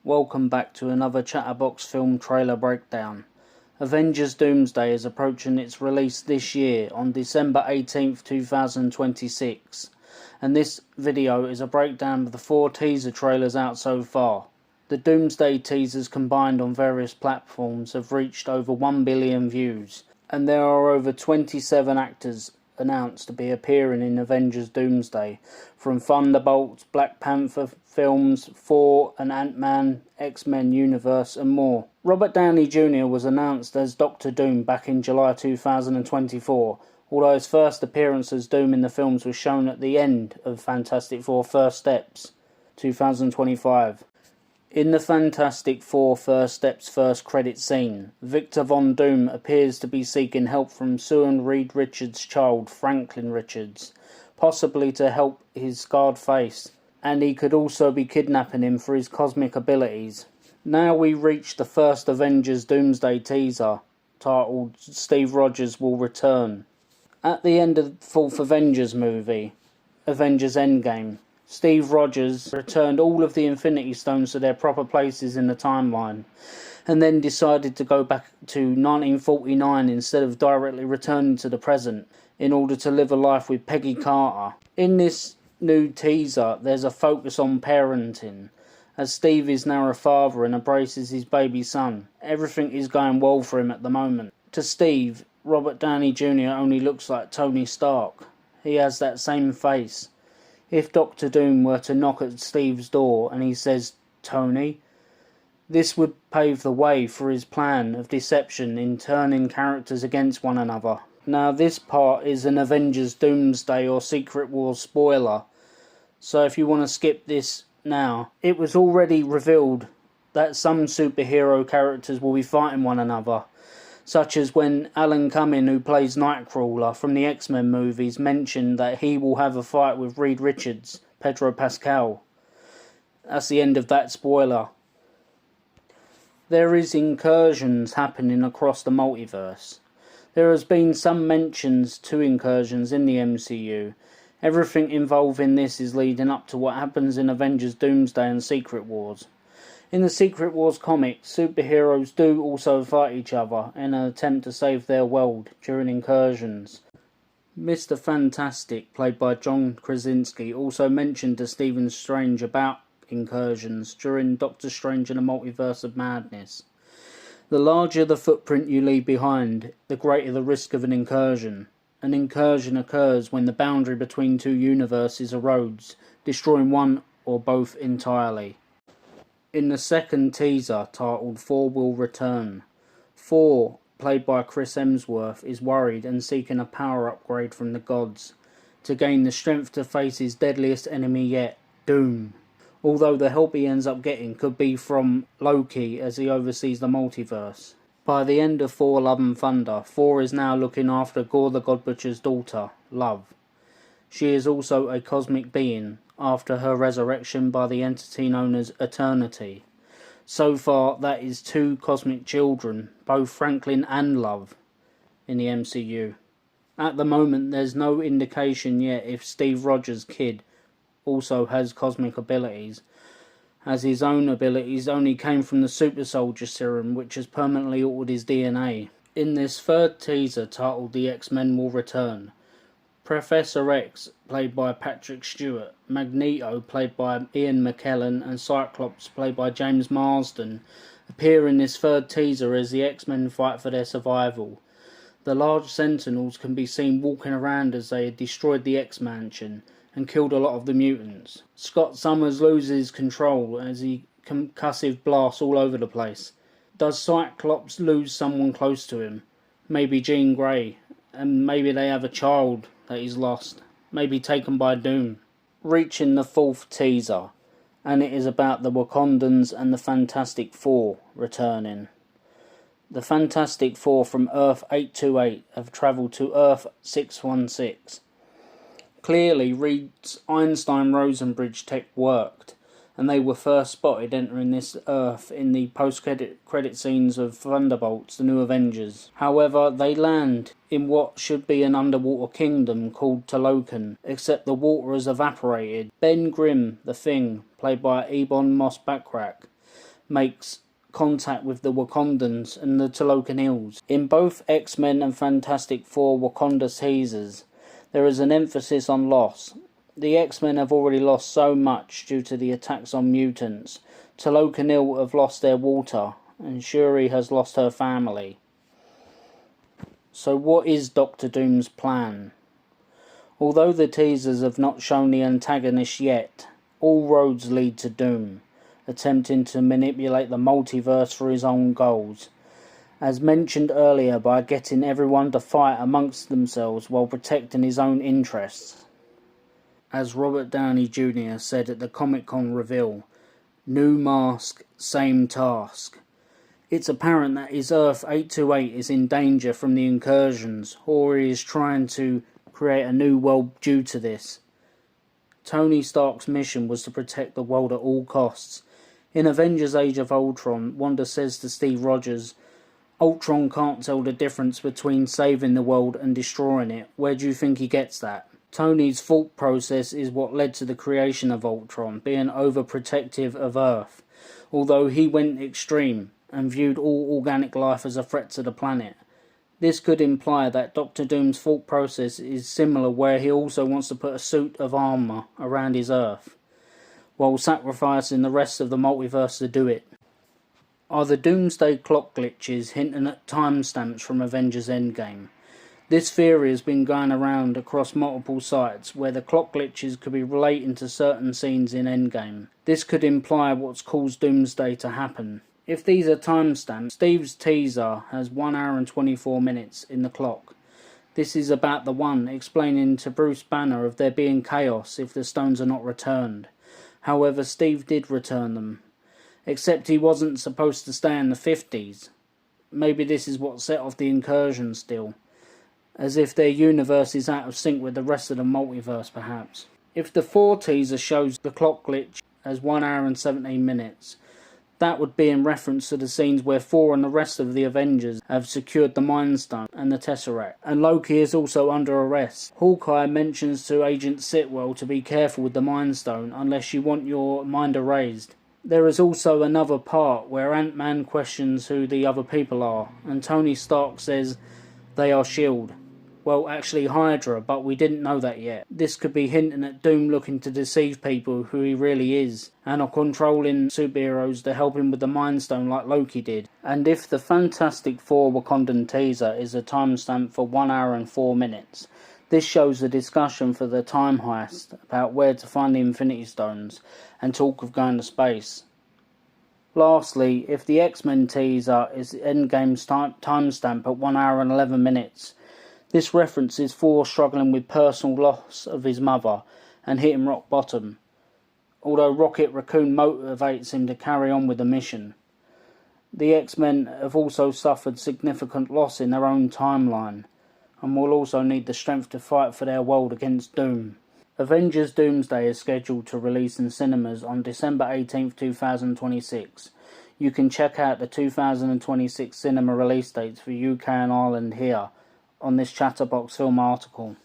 Welcome back to another Chatterbox film trailer breakdown. Avengers Doomsday is approaching its release this year on December 18th, 2026, and this video is a breakdown of the 4 teaser trailers out so far. The Doomsday teasers combined on various platforms have reached over 1 billion views, and there are over 27 actors announced to be appearing in Avengers Doomsday, from Thunderbolts, Black Panther films, Thor and Ant-Man, X-Men universe and more. Robert Downey Jr. was announced as Doctor Doom back in July 2024, although his first appearance as Doom in the films was shown at the end of Fantastic Four First Steps 2025. In the Fantastic Four First Steps first credit scene, Victor Von Doom appears to be seeking help from Sue and Reed Richards' child, Franklin Richards, possibly to help his scarred face, and he could also be kidnapping him for his cosmic abilities. Now we reach the first Avengers Doomsday teaser, titled Steve Rogers Will Return. At the end of the 4th Avengers movie, Avengers Endgame, Steve Rogers returned all of the Infinity Stones to their proper places in the timeline, and then decided to go back to 1949 instead of directly returning to the present, in order to live a life with Peggy Carter. In this new teaser, there's a focus on parenting, as Steve is now a father and embraces his baby son. Everything is going well for him at the moment. To Steve, Robert Downey Jr. only looks like Tony Stark. He has that same face. If Doctor Doom were to knock at Steve's door and he says, "Tony," this would pave the way for his plan of deception in turning characters against one another. Now this part is an Avengers Doomsday or Secret Wars spoiler, so if you want to skip this now. It was already revealed that some superhero characters will be fighting one another, such as when Alan Cumming, who plays Nightcrawler from the X-Men movies, mentioned that he will have a fight with Reed Richards, Pedro Pascal. That's the end of that spoiler. There is incursions happening across the multiverse. There has been some mentions to incursions in the MCU. Everything involving this is leading up to what happens in Avengers Doomsday and Secret Wars. In the Secret Wars comics, superheroes do also fight each other in an attempt to save their world during incursions. Mr. Fantastic, played by John Krasinski, also mentioned to Stephen Strange about incursions during Doctor Strange in the Multiverse of Madness. The larger the footprint you leave behind, the greater the risk of an incursion. An incursion occurs when the boundary between two universes erodes, destroying one or both entirely. In the second teaser, titled Thor Will Return, Thor, played by Chris Hemsworth, is worried and seeking a power upgrade from the gods to gain the strength to face his deadliest enemy yet, Doom. Although the help he ends up getting could be from Loki, as he oversees the multiverse. By the end of Thor Love and Thunder, Thor is now looking after Gorr the God Butcher's daughter, Love. She is also a cosmic being, after her resurrection by the entity known as Eternity. So far, that is 2 cosmic children, both Franklin and Love, in the MCU. At the moment, there's no indication yet if Steve Rogers' kid also has cosmic abilities, as his own abilities only came from the super soldier serum, which has permanently altered his DNA. In this third teaser, titled The X-Men Will Return, Professor X, played by Patrick Stewart, Magneto, played by Ian McKellen, and Cyclops, played by James Marsden, appear in this third teaser as the X-Men fight for their survival. The large Sentinels can be seen walking around as they had destroyed the X-Mansion and killed a lot of the mutants. Scott Summers loses control as he concussive blasts all over the place. Does Cyclops lose someone close to him? Maybe Jean Grey, and maybe they have a child that he's lost, maybe taken by Doom. Reaching the 4th teaser, and it is about the Wakandans and the Fantastic Four returning. The Fantastic Four from Earth 828 have travelled to Earth 616. Clearly, Reed's Einstein-Rosenbridge tech worked, and they were first spotted entering this Earth in the post-credit scenes of Thunderbolts, the New Avengers. However, they land in what should be an underwater kingdom called Talokan, except the water has evaporated. Ben Grimm, the Thing, played by Ebon Moss-Backrack, makes contact with the Wakandans and the Talokan Hills. In both X-Men and Fantastic Four Wakanda teasers, there is an emphasis on loss. The X-Men have already lost so much due to the attacks on mutants. Talokan Hill have lost their water, and Shuri has lost her family. So what is Doctor Doom's plan? Although the teasers have not shown the antagonist yet, all roads lead to Doom, attempting to manipulate the multiverse for his own goals, as mentioned earlier, by getting everyone to fight amongst themselves while protecting his own interests. As Robert Downey Jr. said at the Comic-Con reveal, "New mask, same task." It's apparent that his Earth 828 is in danger from the incursions, or he is trying to create a new world due to this. Tony Stark's mission was to protect the world at all costs. In Avengers Age of Ultron, Wanda says to Steve Rogers, "Ultron can't tell the difference between saving the world and destroying it." Where do you think he gets that? Tony's thought process is what led to the creation of Ultron, being overprotective of Earth, although he went extreme and viewed all organic life as a threat to the planet. This could imply that Doctor Doom's thought process is similar, where he also wants to put a suit of armour around his Earth, while sacrificing the rest of the multiverse to do it. Are the Doomsday clock glitches hinting at timestamps from Avengers Endgame? This theory has been going around across multiple sites, where the clock glitches could be relating to certain scenes in Endgame. This could imply what's caused Doomsday to happen. If these are timestamps, Steve's teaser has 1 hour and 24 minutes in the clock. This is about the One explaining to Bruce Banner of there being chaos if the stones are not returned. However, Steve did return them, except he wasn't supposed to stay in the 50s. Maybe this is what set off the incursion still, as if their universe is out of sync with the rest of the multiverse perhaps. If the 4 teaser shows the clock glitch as 1 hour and 17 minutes, that would be in reference to the scenes where Thor and the rest of the Avengers have secured the Mind Stone and the Tesseract, and Loki is also under arrest. Hawkeye mentions to Agent Sitwell to be careful with the Mind Stone unless you want your mind erased. There is also another part where Ant-Man questions who the other people are, and Tony Stark says they are S.H.I.E.L.D. Well, actually Hydra, but we didn't know that yet. This could be hinting at Doom looking to deceive people who he really is, and are controlling superheroes to help him with the Mind Stone like Loki did. And if the Fantastic Four Wakandan teaser is a timestamp for 1 hour and 4 minutes, this shows the discussion for the time heist about where to find the Infinity Stones, and talk of going to space. Lastly, if the X-Men teaser is Endgame's timestamp at 1 hour and 11 minutes, this references Thor struggling with personal loss of his mother and hitting rock bottom, although Rocket Raccoon motivates him to carry on with the mission. The X-Men have also suffered significant loss in their own timeline, and will also need the strength to fight for their world against Doom. Avengers Doomsday is scheduled to release in cinemas on December 18th, 2026. You can check out the 2026 cinema release dates for UK and Ireland here on this Chatterbox Film article.